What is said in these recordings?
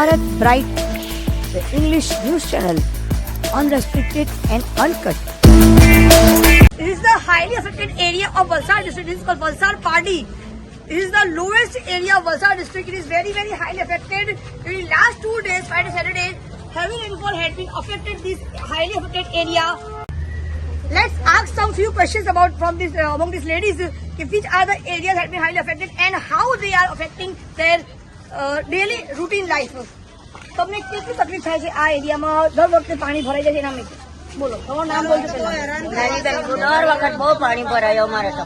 Bharat Bright, the English news channel, unrestricted and uncut. This is the highly affected area of Valsad district. This is called Valsad Padi. This is the lowest area of Valsad district. It is very, very highly affected. During last 2 days, Friday, Saturday, heavy rainfall had been affected this highly affected area. Let's ask some few questions about from this among these ladies, which are the areas that have been highly affected and how they are affecting their daily routine life. તમને કેટલી તકલીફ થાય છે આ એરિયામાં દર વખતે પાણી ભરાઈ જાય છે એના માટે બોલો તમારું નામ બોલજો પહેલા દર વખત બહુ પાણી ભરાય અમારે તો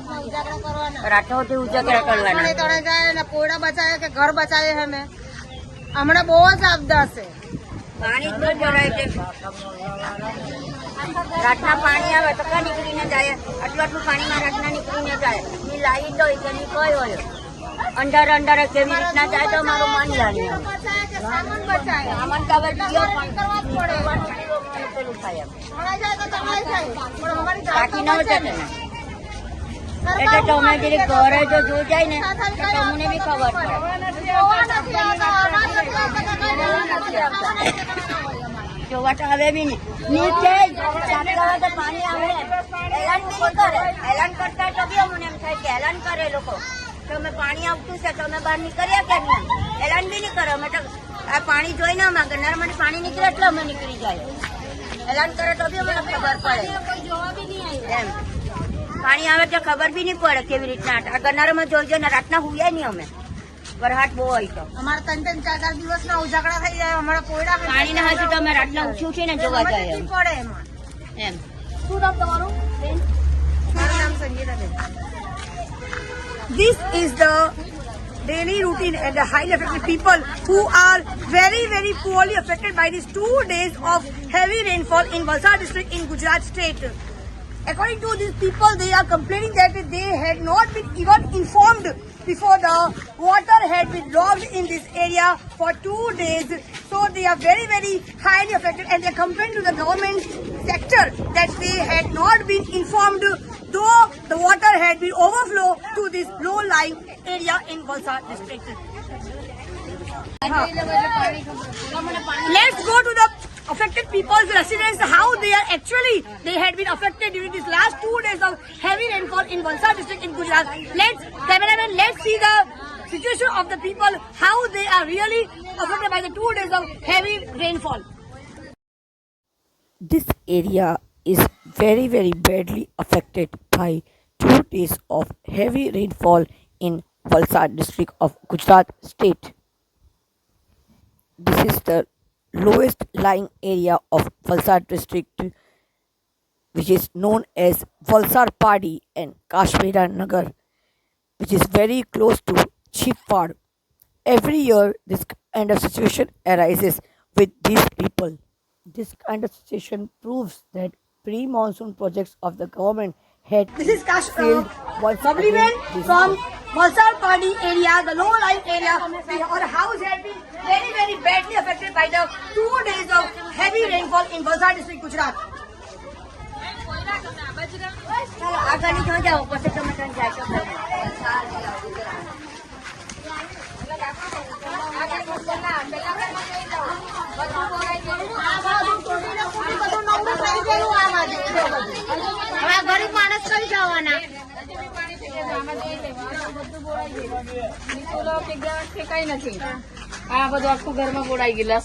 રાતોથી ઉજાગરા કરવાના તણે જાય ને પોડા બચાવે કે ઘર બચાવે અમે હમણાં બહુ જ આપદા છે પાણી બહુ ભરાય છે રાતના પાણી આવે તો ક્યાં નીકળીને જાય આટલું પાણીમાં રાતના નીકળીને જાય ની લાઈટ હોય કે ની કોઈ હોય અંડર અંડર કેવી રીતના જાય તો મારું મન જાણે સામાન કાગળ બાકી ન જતે એટલે તમે જે ઘરે જો જોઈ જાય ને તો તમને બી ખબર પડે જોવા તો હવે બી નહીં નીચે પાણી આવે એલાન બી નહીં કરે એલાન કરતા તો બી અમને એમ થાય કે એલાન કરે લોકો તમે પાણી આવતું છે તમે બહાર નીકળ્યા કેમ નહીં એલાન બી નહીં કરો અમે તો આ પાણી જોઈને અમે ગરનારમાંથી પાણી નીકળે એટલે અમે નીકળી જાય એલાન કરે તો બી અમને ખબર પડે એમ પાણી આવે તો ખબર બી નહીં પડે કેવી રીતના આ ગરનારમાં જોઈજો ને રાતના હુયા નહીં અમે વરહાટ બહુ હોય તો અમારે 3-4 દિવસના ઉજાગરા થઈ જાય અમારા પોયડા પાણીના હજુ તો અમે રાતના ઉઠ્યું છે ને જોવા જાય પડે એમાં એમ શું નામ તમારું મારું નામ Sangitaben. This is the daily routine and the highly affected people who are very, very poorly affected by these 2 days of heavy rainfall in Valsad district in Gujarat state. According to these people, they are complaining that they had not been even informed before the water had been logged in this area for 2 days. So they are very, very highly affected and they complain to the government sector that they had not been informed though the water had been overflow to this low-lying area in Valsad district. Let's go to the affected people's residents, how they had been affected during these last 2 days of heavy rainfall in Valsad district in Gujarat. Let's see the situation of the people, how they are really affected by the 2 days of heavy rainfall. This area is very, very badly affected by 2 days of heavy rainfall in Valsad district of Gujarat state. This is the lowest lying area of Valsad district, which is known as Valsad Padi and Kashmira Nagar, which is very close to Chipwad. Every year this kind of situation arises with these people. This kind of situation proves that pre-monsoon projects of the government had failed once again. From Valsad Padi area, the low-lying area, our house had been very, very badly affected by the 2 days of heavy rainfall in Valsad district, Gujarat. આગળની જો જાઓ પછી તમે ત્યાં જાય તો ગરીબ માણસ કઈ જવાના કઈ નથી આ બધું આખું ઘરમાં બોડાઈ ગયેલા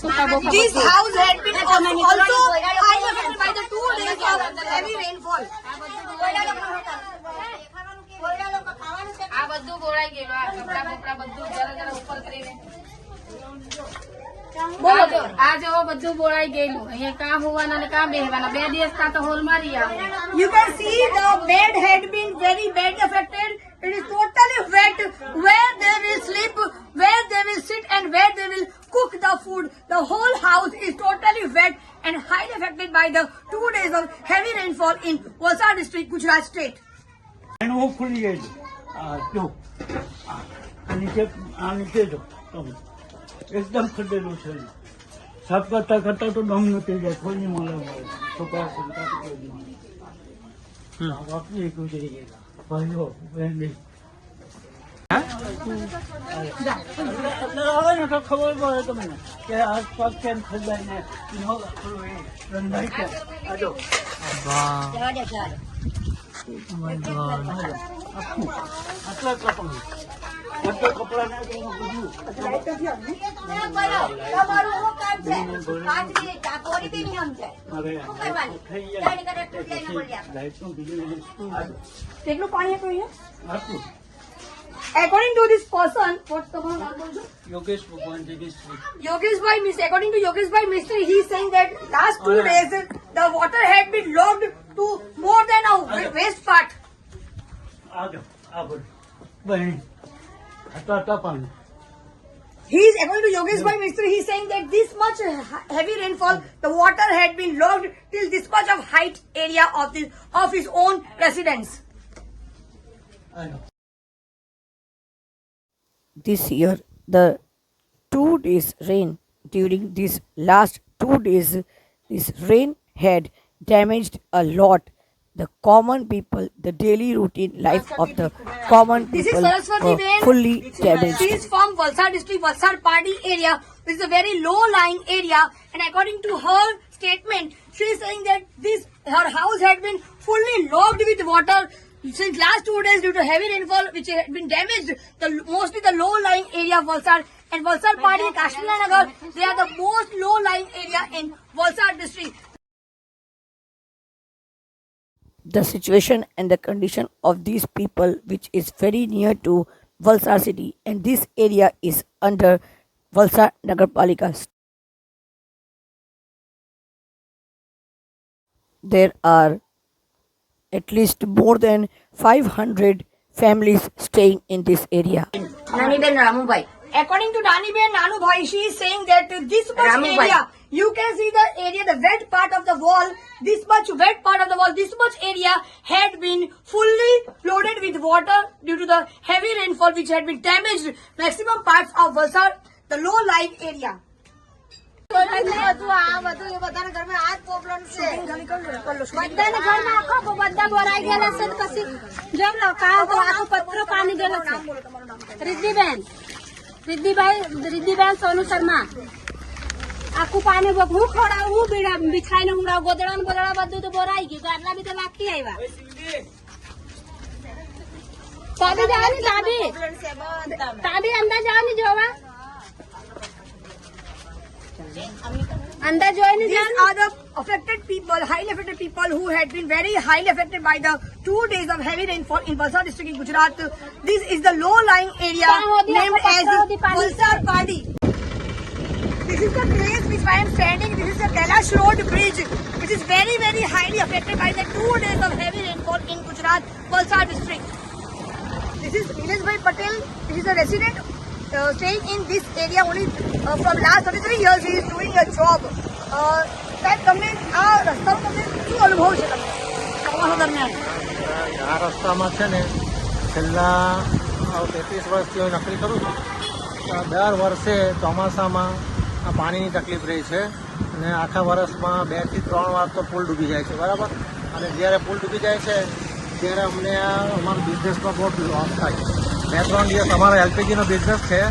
This house had been also highly affected by the 2 days of heavy rainfall. આ બધું બોડાઈ ગયેલું આ કપડા બપડા બધું જરા જરા ઉપર કરીને આ જો બધું બોળાઈ ગયેલું અહીંયા કાં હોવાના ને કાં બેહવાના 2 દિવસ તા તો હોલ મારી આવે. You can see the bed had been very badly affected. It is totally wet. Where they will sleep, where they will sit and where they will cook the food. The whole house is totally wet and highly affected by the 2 days of heavy rainfall in Valsad district, Gujarat state. And hopefully, एकदम खडेલું છે સાફ કરતા કરતા તો દમ નથી જાય કોઈ નહીં મળે છોકરા આપણી ગુજરી ગયેલા ભાઈઓ બહેન અંદર આવે ને તો ખબર પડે તમને કે આસપાસ કેમ ખરડાય ને રંધાઈ છે. આજો જવા દે ચાલ. આટલા કપડાં બધા કપડાં ના બધું તમારું શું કામ છે? 5 મિનિટ આ કોરી બી નહીં સમજાય. અરે શું કરવાનું? જાણી કરે તું લઈને બોલ્યા. લાઈટનું બીજું કેટલું પાણી હતું અહીંયા? આટલું According to this person, what's the name? Yogesh ભગવાન જગીશ્રી Yogeshbhai Mistry. According to Yogeshbhai Mistry, he is saying that last 2 days the water had been locked to more than a waist part. આગળ આ બધું બહેન આટલા પાણી He is, according to Yogeshbhai Mistry, he is saying that this much heavy rainfall, the water had been locked till this much of height area of his own residence. આજો This year, the 2 days rain during these last 2 days, this rain had damaged a lot the common people, the daily routine life of the common This is people Saraswati were Ben. fully She damaged. is from Valsad district, Valsad Padi area, which is a very low-lying area. And according to her statement, she is saying that her house had been fully locked with water since last 2 days due to heavy rainfall, which had been damaged mostly the low-lying area of Valsad. And Valsad Padi, Kashmir Nagar, they are the most low-lying area in Valsad district. The situation and the condition of these people, which is very near to Valsad city, and this area is under Valsad Nagarpalika. There are at least more than 500 families staying in this area. નાનીબેન Ramubhai. According to Nani Ben Nanu Bhai, she is saying that this much Ramu Bhai. area, you can see the area, the wet part of the wall, this much wet part of the wall, this much area had been fully loaded with water due to the heavy rainfall which had been damaged maximum parts of Valsad, the low-lying area. બધાના ઘરમાં આ જ problem છે. બધાના ઘરમાં આખો બધા ભરાઈ ગયેલા છે તો પછી જો ને આખો પથરો પાણી ગયેલો છે. રિદ્ધિબેન સોનુ શર્મા આખું પાણી હું ખવડાવું હું બિછાઈને ઊંઘાવ ગોદડા ને બોદડા બધું તો બોરાઈ ગયું તો આટલા બી તો લાગતી આવ્યા. તાબી જવાની તાબી અંદર જવાની જોવા અંદર જોઈને These are the affected people, highly affected people who had been very highly affected by the 2 days of heavy rainfall in Valsad district in Gujarat. This is the low-lying area named as Valsad Padi. This is the place which I am standing. This is the Kailash Road Bridge, which is very, very highly affected by the 2 days of heavy rainfall in Gujarat, Valsad district. This is Nileshbhai Patel. He is a resident staying in this area only from last 33 years. He is doing a job. સાહેબ તમને આ રસ્તાનો તમને શું અનુભવ છે તમને ચોમાસા દરમિયાન? આ રસ્તામાં છે ને છેલ્લા 33 વર્ષથી હું નોકરી કરું છું. દર વર્ષે ચોમાસામાં આ પાણીની તકલીફ રહી છે અને આખા વર્ષમાં 2 થી 3 વાર તો પુલ ડૂબી જાય છે, બરાબર. અને જ્યારે પુલ ડૂબી જાય છે ત્યારે અમને અમારો બિઝનેસમાં બહુ લોસ થાય. 2-3 દિવસ અમારો એલપીજીનો બિઝનેસ છે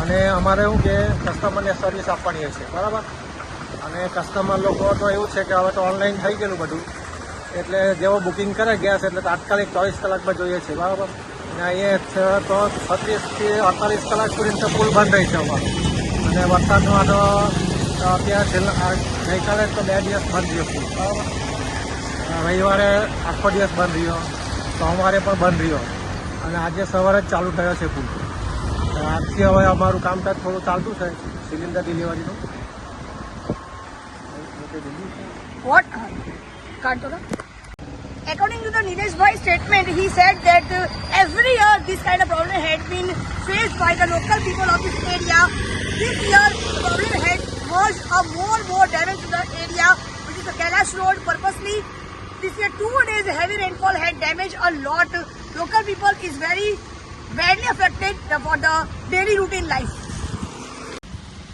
અને અમારે એવું કે કસ્ટમરને સર્વિસ આપવાની છે, બરાબર. અને કસ્ટમર લોકો તો એવું છે કે હવે તો ઓનલાઈન થઈ ગયેલું બધું, એટલે જેવો બુકિંગ કરે ગેસ એટલે તાત્કાલિક 24 કલાકમાં જોઈએ છે, બરાબર. અને અહીંયા તો 36 થી 48 કલાક સુધી તો પુલ બંધ રહી છે અમારો. અને વરસાદમાં તો અત્યારે છેલ્લા ગઈકાલે તો 2 દિવસ બંધ રહ્યો પુલ, બરાબર. રવિવારે આખો દિવસ બંધ રહ્યો, સોમવારે પણ બંધ રહ્યો અને આજે સવારે જ ચાલુ થયો છે પુલ. આજથી હવે અમારું કામકાજ થોડું ચાલતું છે cylinder ડિલિવરીનું. What? According to the Nilesh Bhai statement, he said that every year this kind of problem had been faced by the local people of this area. This year the problem had caused a more damage to the area, which is the Kailash Road purposely. This year 2 days heavy rainfall had damaged a lot. Local people is very badly affected for the daily routine life.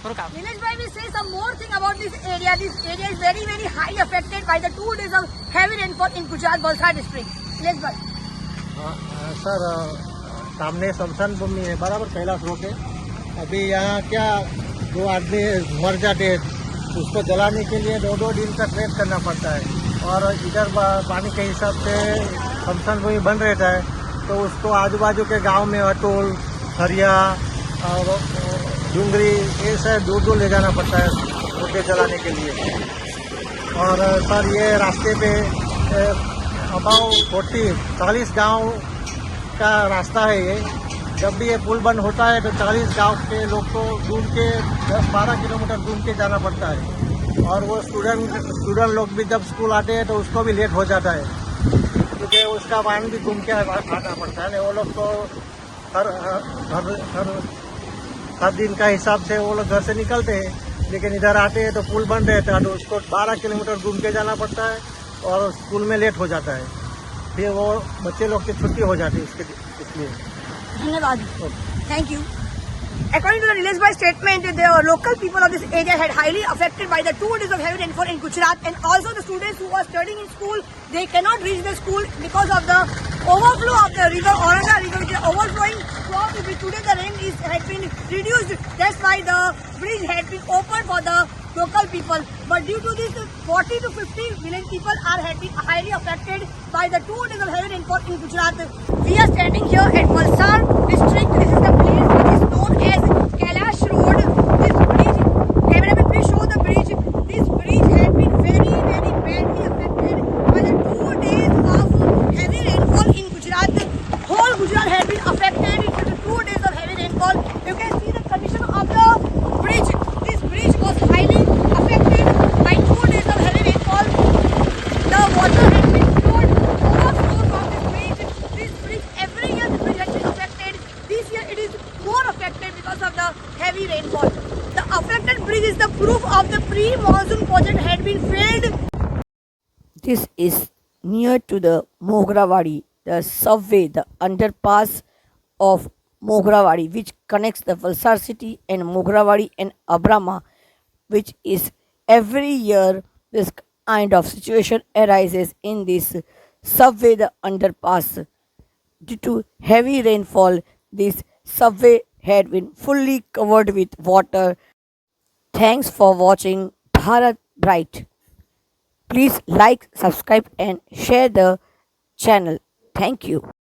Nilesh Bhai will say some more thing about this area. This area is very, very highly affected by the 2 days of heavy rainfall in Gujarat, Valsad district. Nilesh Bhai. Sir सामने शमशान भूमि है बराबर, Kailash road है। अभी यहाँ क्या 2 आदमी मर जाते हैं, उसको जलाने के लिए 2-2 दिन तक वेट करना पड़ता है। और इधर पानी के हिसाब से शमशान भूमि बन रहता है, तो उसको आजू बाजू के गांव में अटोल, हरिया और डूंगरी ये सब दूर दूर ले जाना पड़ता है मुर्दे जलाने के लिए। और सर ये रास्ते पे अबाउ 40 गांव का रास्ता है ये। जब भी ये पुल बंद होता है तो 40 गांव के लोग को ढूंढ के 10-12 किलोमीटर ढूंढ के जाना पड़ता है। और वो स्टूडेंट लोग भी जब स्कूल आते हैं तो उसको भी लेट हो जाता है, क्योंकि उसका वाहन भी घूम के आना पड़ता है। वो लोग तो हर दिन का हिसाब से वो लोग घर से निकलते हैं, लेकिन इधर आते हैं तो पुल बंद रहता है, तो उसको 12 किलोमीटर घूम के जाना पड़ता है और स्कूल में लेट हो जाता है। फिर वो बच्चे लोग की छुट्टी हो जाती है इसलिए। धन्यवाद, thank you. According to the released by statement, the local people of this area had highly affected by the 2 days of heavy rainfall in Gujarat, and also the students who are studying in school, they cannot reach the school because of the overflow of the river Auranga river, which is overflowing. Throughout today the rain had been reduced. That's why the bridge had been opened for the local people. But due to this, 40 to 50 million people had been highly affected by the 2 days of heavy rainfall in Gujarat. We are standing here at Valsad district. This is the place which is known as Kailash Road. This bridge, cameraman, please show the bridge. This bridge had been very, very badly affected by the 2 days of heavy rainfall in Gujarat. Whole Gujarat had been affected in the 2 days of heavy rainfall. You can see the condition of the bridge. This bridge was highly affected by 2 days of heavy rainfall. The water had been flowed, overflowed from this bridge. This bridge, every year this bridge had been affected. This year it is more affected because of the heavy rainfall. The affected bridge is the proof of the pre-monsoon project had been failed. This is near to the Mograwadi, the subway, the underpass of Mograwadi, which connects the Valsad city and Mograwadi and Abrama, which is every year this kind of situation arises in this subway, the underpass. Due to heavy rainfall, this subway had been fully covered with water. Thanks for watching Bharat Bright. Please like, subscribe and share the channel. Thank you.